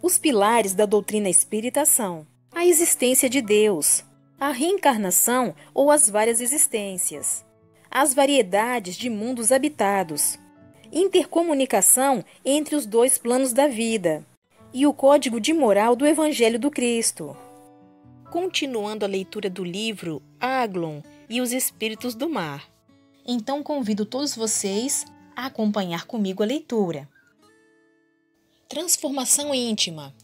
Os pilares da doutrina espírita são a existência de Deus, a reencarnação ou as várias existências, as variedades de mundos habitados, intercomunicação entre os dois planos da vida e o código de moral do Evangelho do Cristo. Continuando a leitura do livro Aglon e os Espíritos do Mar. Então convido todos vocês a acompanhar comigo a leitura. Transformação íntima.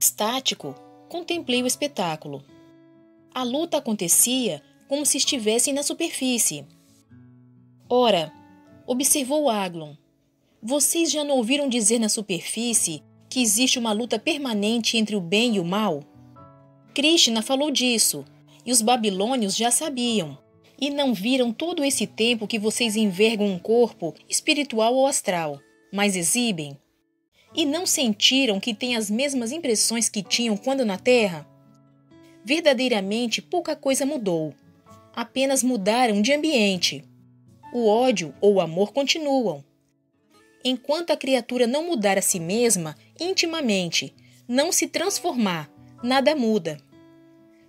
Estático, contemplei o espetáculo. A luta acontecia como se estivessem na superfície. Ora, observou Aglon, vocês já não ouviram dizer na superfície que existe uma luta permanente entre o bem e o mal? Krishna falou disso, e os babilônios já sabiam, e não viram todo esse tempo que vocês envergam um corpo espiritual ou astral, mas exibem? E não sentiram que têm as mesmas impressões que tinham quando na Terra? Verdadeiramente pouca coisa mudou, apenas mudaram de ambiente. O ódio ou o amor continuam. Enquanto a criatura não mudar a si mesma intimamente, não se transformar, nada muda.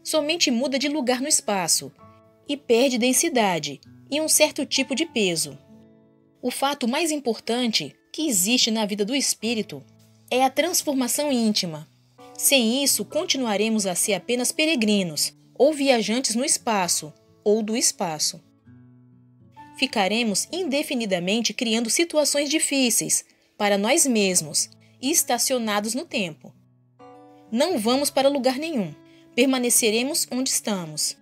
Somente muda de lugar no espaço e perde densidade e um certo tipo de peso. O fato mais importante que existe na vida do espírito é a transformação íntima. Sem isso, continuaremos a ser apenas peregrinos ou viajantes no espaço ou do espaço. Ficaremos indefinidamente criando situações difíceis para nós mesmos e estacionados no tempo. Não vamos para lugar nenhum. Permaneceremos onde estamos.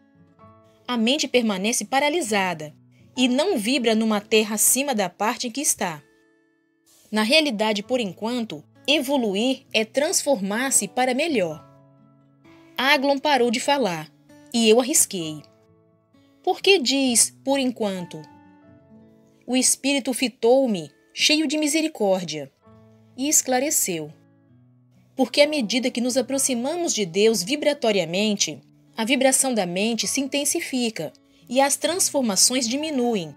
A mente permanece paralisada e não vibra numa terra acima da parte em que está. Na realidade, por enquanto, evoluir é transformar-se para melhor. Aglon parou de falar e eu arrisquei. Por que diz por enquanto? O espírito fitou-me, cheio de misericórdia, e esclareceu. Porque à medida que nos aproximamos de Deus vibratoriamente, a vibração da mente se intensifica e as transformações diminuem.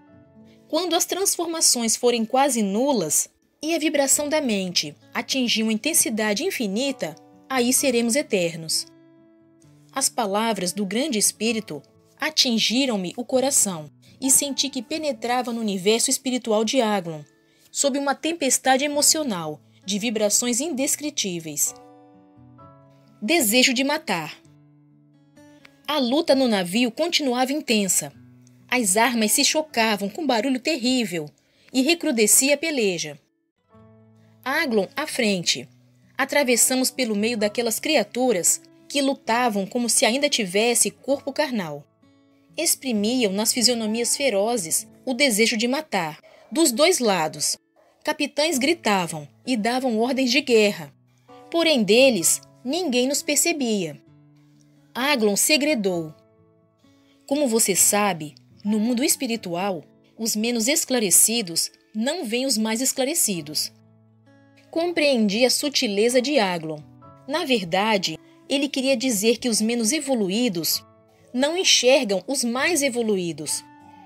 Quando as transformações forem quase nulas e a vibração da mente atingir uma intensidade infinita, aí seremos eternos. As palavras do grande espírito atingiram-me o coração e senti que penetrava no universo espiritual de Aglon, sob uma tempestade emocional de vibrações indescritíveis. Desejo de matar. A luta no navio continuava intensa. As armas se chocavam com barulho terrível e recrudescia a peleja. Aglon à frente. Atravessamos pelo meio daquelas criaturas que lutavam como se ainda tivesse corpo carnal. Exprimiam nas fisionomias ferozes o desejo de matar, dos dois lados. Capitães gritavam e davam ordens de guerra. Porém deles, ninguém nos percebia. Aglon segredou. Como você sabe, no mundo espiritual, os menos esclarecidos não veem os mais esclarecidos. Compreendi a sutileza de Aglon. Na verdade, ele queria dizer que os menos evoluídos não enxergam os mais evoluídos,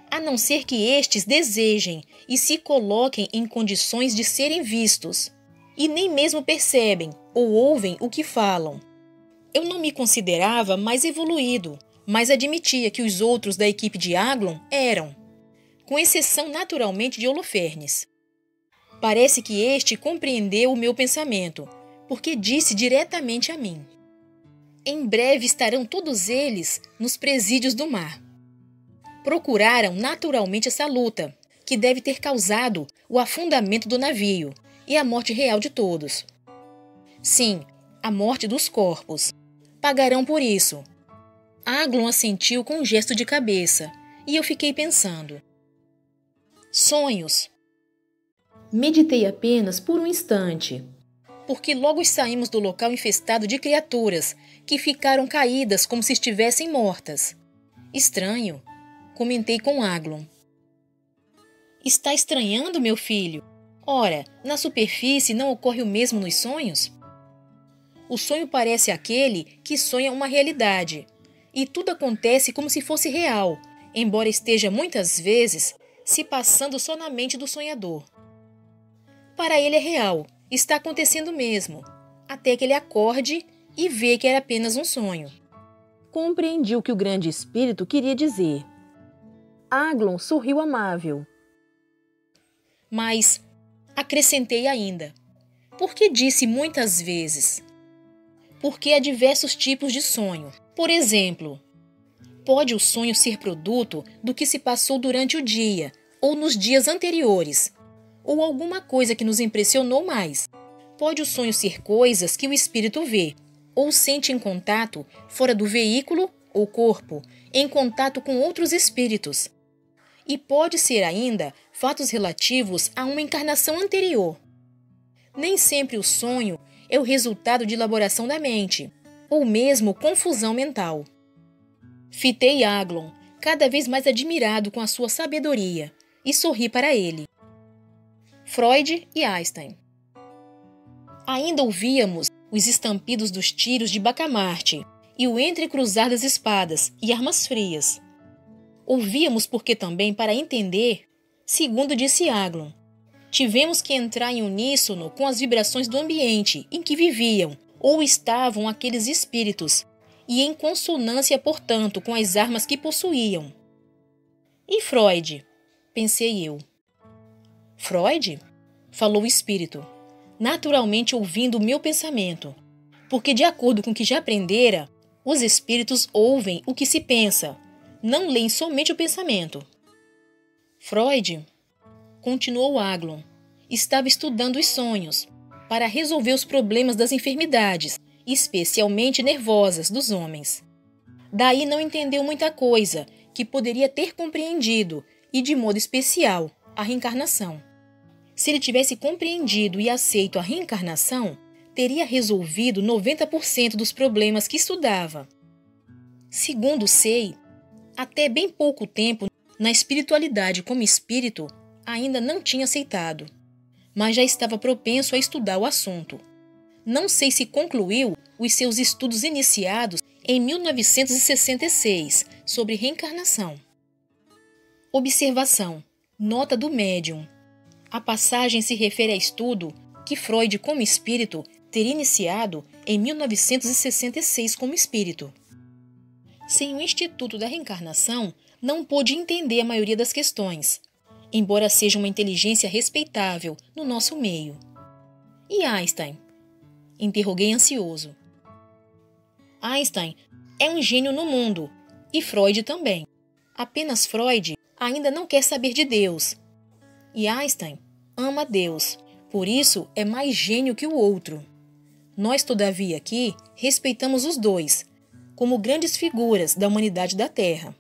a não ser que estes desejem e se coloquem em condições de serem vistos, e nem mesmo percebem ou ouvem o que falam. Eu não me considerava mais evoluído, mas admitia que os outros da equipe de Aglon eram, com exceção naturalmente de Holofernes. Parece que este compreendeu o meu pensamento, porque disse diretamente a mim. Em breve estarão todos eles nos presídios do mar. Procuraram naturalmente essa luta, que deve ter causado o afundamento do navio e a morte real de todos. Sim, a morte dos corpos. Pagarão por isso. Aglon assentiu com um gesto de cabeça, e eu fiquei pensando. Sonhos. Meditei apenas por um instante, porque logo saímos do local infestado de criaturas que ficaram caídas como se estivessem mortas. Estranho, comentei com Aglon. Está estranhando, meu filho? Ora, na superfície não ocorre o mesmo nos sonhos? O sonho parece aquele que sonha uma realidade, e tudo acontece como se fosse real, embora esteja muitas vezes se passando só na mente do sonhador. Para ele é real, está acontecendo mesmo, até que ele acorde e vê que era apenas um sonho. Compreendi o que o grande espírito queria dizer. Aglon sorriu amável. Mas acrescentei ainda, porque disse muitas vezes, porque há diversos tipos de sonho. Por exemplo, pode o sonho ser produto do que se passou durante o dia ou nos dias anteriores, ou alguma coisa que nos impressionou mais. Pode o sonho ser coisas que o espírito vê ou sente em contato fora do veículo ou corpo, em contato com outros espíritos. E pode ser ainda fatos relativos a uma encarnação anterior. Nem sempre o sonho é o resultado de elaboração da mente, ou mesmo confusão mental. Fitei Aglon, cada vez mais admirado com a sua sabedoria, e sorri para ele. Freud e Einstein. Ainda ouvíamos os estampidos dos tiros de Bacamarte e o entrecruzar das espadas e armas frias. Ouvíamos porque também, para entender, segundo disse Aglon, tivemos que entrar em uníssono com as vibrações do ambiente em que viviam ou estavam aqueles espíritos, e em consonância, portanto, com as armas que possuíam. E Freud? Pensei eu. Freud? Falou o espírito, naturalmente ouvindo o meu pensamento, porque, de acordo com o que já aprendera, os espíritos ouvem o que se pensa, não leem somente o pensamento. Freud, continuou Aglon, estava estudando os sonhos para resolver os problemas das enfermidades, especialmente nervosas, dos homens. Daí não entendeu muita coisa que poderia ter compreendido, e de modo especial, a reencarnação. Se ele tivesse compreendido e aceito a reencarnação, teria resolvido 90% dos problemas que estudava. Segundo sei, até bem pouco tempo, na espiritualidade como espírito, ainda não tinha aceitado, mas já estava propenso a estudar o assunto. Não sei se concluiu os seus estudos iniciados em 1966 sobre reencarnação. Observação. Nota do médium. A passagem se refere a estudo que Freud, como espírito, teria iniciado em 1966 como espírito. Sem o Instituto da Reencarnação, não pôde entender a maioria das questões, embora seja uma inteligência respeitável no nosso meio. E Einstein? Interroguei ansioso. Einstein é um gênio no mundo, e Freud também. Apenas Freud ainda não quer saber de Deus. E Einstein ama Deus, por isso é mais gênio que o outro. Nós, todavia, aqui respeitamos os dois, como grandes figuras da humanidade da Terra.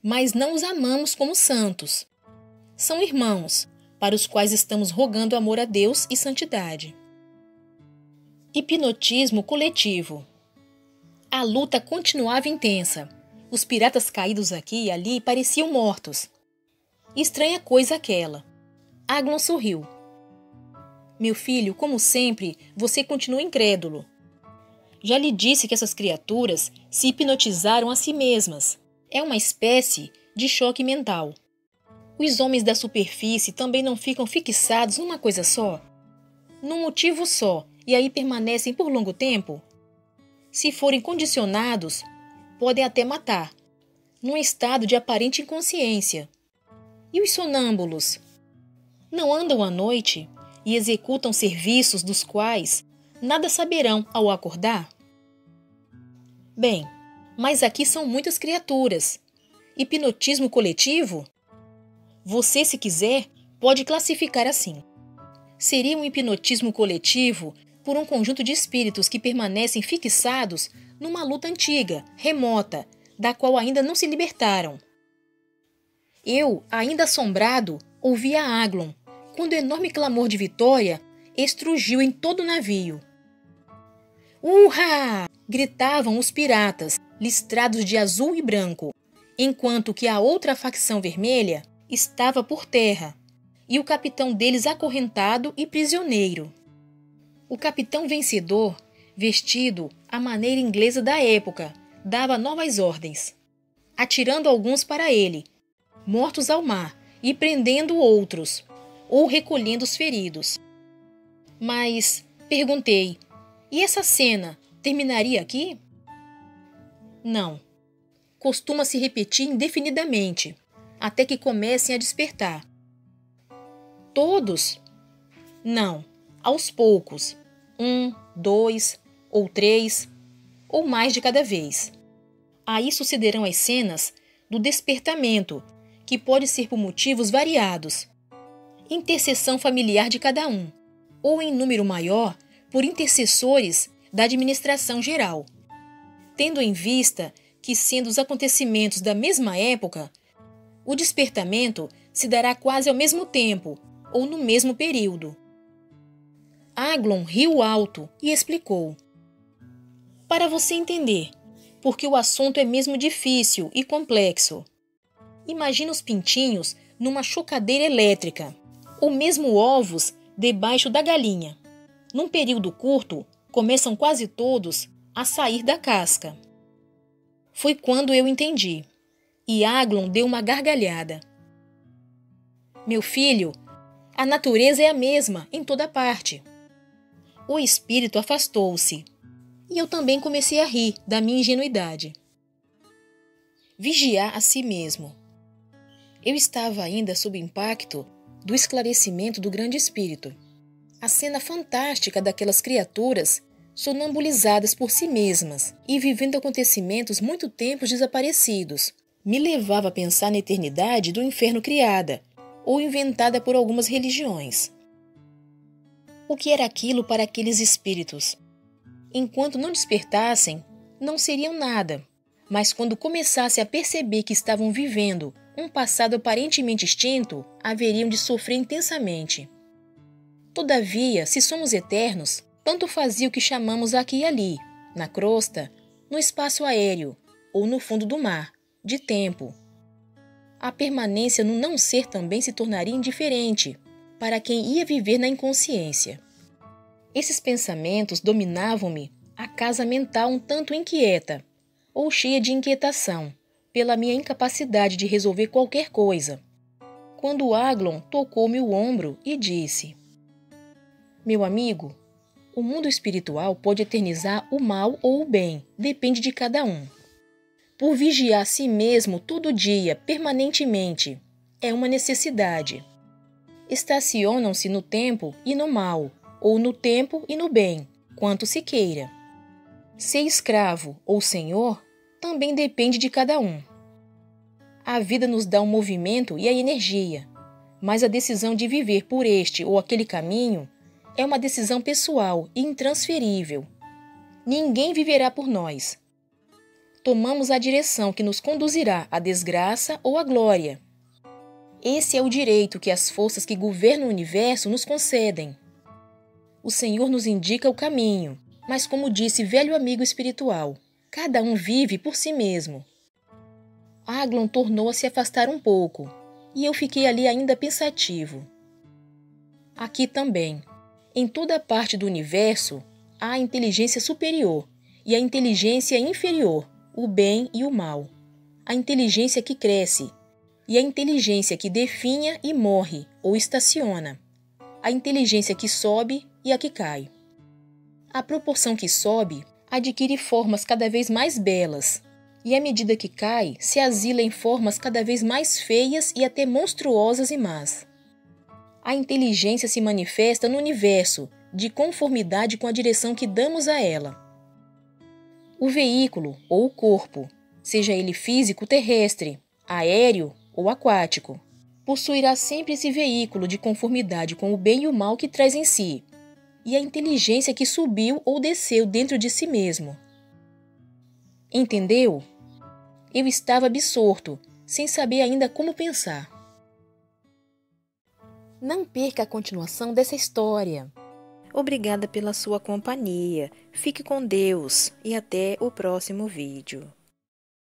Mas não os amamos como santos. São irmãos, para os quais estamos rogando amor a Deus e santidade. Hipnotismo coletivo. A luta continuava intensa. Os piratas caídos aqui e ali pareciam mortos. Estranha coisa aquela. Aglon sorriu. Meu filho, como sempre, você continua incrédulo. Já lhe disse que essas criaturas se hipnotizaram a si mesmas. É uma espécie de choque mental. Os homens da superfície também não ficam fixados numa coisa só? Num motivo só, e aí permanecem por longo tempo? Se forem condicionados, podem até matar, num estado de aparente inconsciência. E os sonâmbulos? Não andam à noite e executam serviços dos quais nada saberão ao acordar? Bem, mas aqui são muitas criaturas. Hipnotismo coletivo? Você, se quiser, pode classificar assim. Seria um hipnotismo coletivo por um conjunto de espíritos que permanecem fixados numa luta antiga, remota, da qual ainda não se libertaram. Eu, ainda assombrado, ouvia Aglon, quando o enorme clamor de vitória estrugiu em todo o navio. Urra! Gritavam os piratas, listrados de azul e branco, enquanto que a outra facção vermelha estava por terra, e o capitão deles acorrentado e prisioneiro. O capitão vencedor, vestido à maneira inglesa da época, dava novas ordens, atirando alguns para ele, mortos ao mar, e prendendo outros, ou recolhendo os feridos. Mas, perguntei, E essa cena terminaria aqui? Não. Costuma se repetir indefinidamente, até que comecem a despertar. Todos? Não. Aos poucos. 1, 2 ou 3, ou mais de cada vez. Aí sucederão as cenas do despertamento, que pode ser por motivos variados. Intercessão familiar de cada um, ou em número maior, por intercessores da administração geral. Tendo em vista que, sendo os acontecimentos da mesma época, o despertamento se dará quase ao mesmo tempo, ou no mesmo período. Aglon riu alto e explicou. Para você entender, porque o assunto é mesmo difícil e complexo. Imagina os pintinhos numa chocadeira elétrica, ou mesmo ovos debaixo da galinha. Num período curto, começam quase todos a sair da casca. Foi quando eu entendi, e Aglon deu uma gargalhada. Meu filho, a natureza é a mesma em toda parte. O espírito afastou-se, e eu também comecei a rir da minha ingenuidade. Vigiar a si mesmo. Eu estava ainda sob impacto do esclarecimento do grande espírito. A cena fantástica daquelas criaturas sonambulizadas por si mesmas e vivendo acontecimentos muito tempos desaparecidos me levava a pensar na eternidade do inferno criada ou inventada por algumas religiões. O que era aquilo para aqueles espíritos? Enquanto não despertassem, não seriam nada, mas quando começassem a perceber que estavam vivendo um passado aparentemente extinto, haveriam de sofrer intensamente. Todavia, se somos eternos, tanto fazia o que chamamos aqui e ali, na crosta, no espaço aéreo ou no fundo do mar, de tempo. A permanência no não ser também se tornaria indiferente para quem ia viver na inconsciência. Esses pensamentos dominavam-me a casa mental um tanto inquieta, ou cheia de inquietação, pela minha incapacidade de resolver qualquer coisa, quando Aglon tocou-me o ombro e disse: Meu amigo, o mundo espiritual pode eternizar o mal ou o bem, depende de cada um. Por vigiar a si mesmo todo dia, permanentemente, é uma necessidade. Estacionam-se no tempo e no mal, ou no tempo e no bem, quanto se queira. Ser escravo ou senhor também depende de cada um. A vida nos dá um movimento e a energia, mas a decisão de viver por este ou aquele caminho é uma decisão pessoal e intransferível. Ninguém viverá por nós. Tomamos a direção que nos conduzirá à desgraça ou à glória. Esse é o direito que as forças que governam o universo nos concedem. O Senhor nos indica o caminho, mas como disse velho amigo espiritual, cada um vive por si mesmo. Aglon tornou a se afastar um pouco, e eu fiquei ali ainda pensativo. Aqui também, em toda parte do universo, há a inteligência superior e a inteligência inferior, o bem e o mal. A inteligência que cresce e a inteligência que definha e morre ou estaciona. A inteligência que sobe e a que cai. A proporção que sobe adquire formas cada vez mais belas, e à medida que cai, se asila em formas cada vez mais feias e até monstruosas e más. A inteligência se manifesta no universo, de conformidade com a direção que damos a ela. O veículo, ou o corpo, seja ele físico terrestre, aéreo ou aquático, possuirá sempre esse veículo de conformidade com o bem e o mal que traz em si, e a inteligência que subiu ou desceu dentro de si mesmo. Entendeu? Eu estava absorto, sem saber ainda como pensar. Não perca a continuação dessa história. Obrigada pela sua companhia. Fique com Deus e até o próximo vídeo.